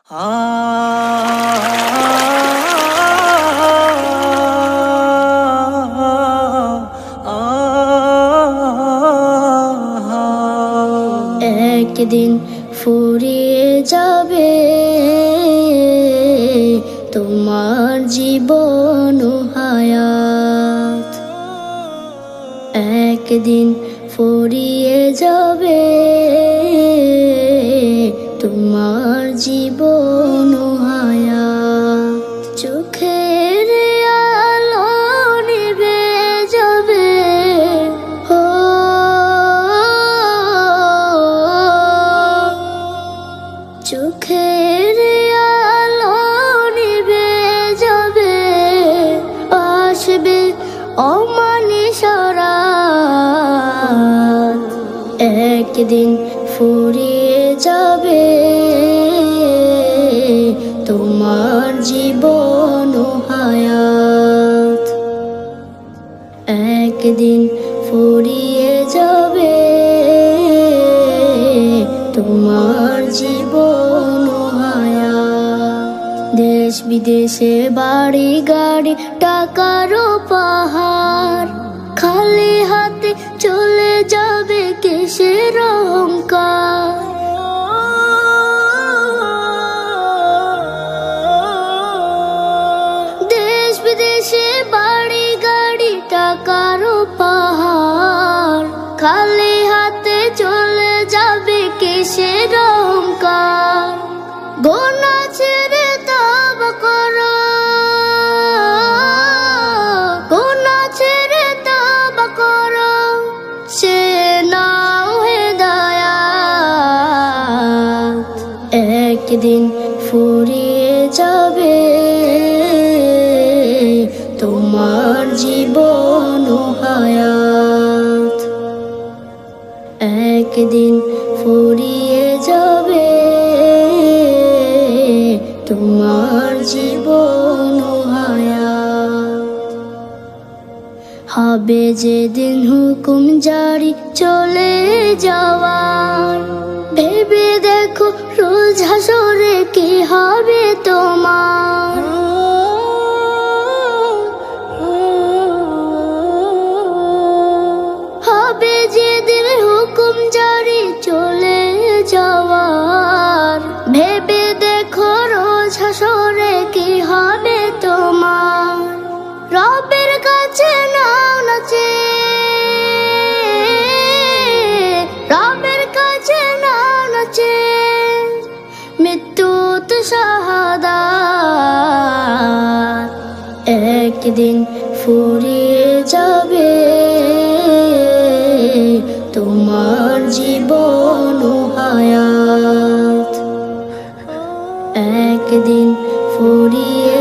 একদিন ফুরিয়ে যাবে তোমার জীবন হায়াত, একদিন ফুরিয়ে যাবে তোমার জীবন হায়াত। চোখের আলো নিভে যাবে, হো চোখের আলো নিভে যাবে, আসবে অমানিসা রাত। একদিন ফুরিয়ে যাবে তোমার জীবন হায়াত, একদিন ফুরিয়ে যাবে তোমার জীবন হায়াত। দেশ বিদেশে বাড়ি গাড়ি টাকারও পাহাড়, খালি হাতে চলে যাবে কিসের অহংকার। দেশ বিদেশে বাড়ি গাড়ি টাকারও পাহাড়, খালি হাতে চলে যাবে কিসের অহংকার। গোনা ছেড়ে তওবা করো, গোনা ছেড়ে তওবা করো, সে নাও হেদায়াত। একদিন ফুরিয়ে যাবে তোমার জীবন হায়াত, একদিন ফুরিয়ে যাবে তোমার জীবন হায়াত। হবে যেদিন হুকুম জারি চলে যাওয়ার, ভেবে দেখো রোজ হাসরে কি হবে তোমার। হবে যেদিন হুকুম জারি চলে যাওয়ার, ভেবে দেখো রোজ হাসরে কি হবে তোমার। রবের কাছে নাও নাচে, রবের কাছে নাও নাচে, মৃত্যু তো শাহাদাত। একদিন ফুরিয়ে যাবে তোমার জীবন হায়াত, একদিন ফুরিয়ে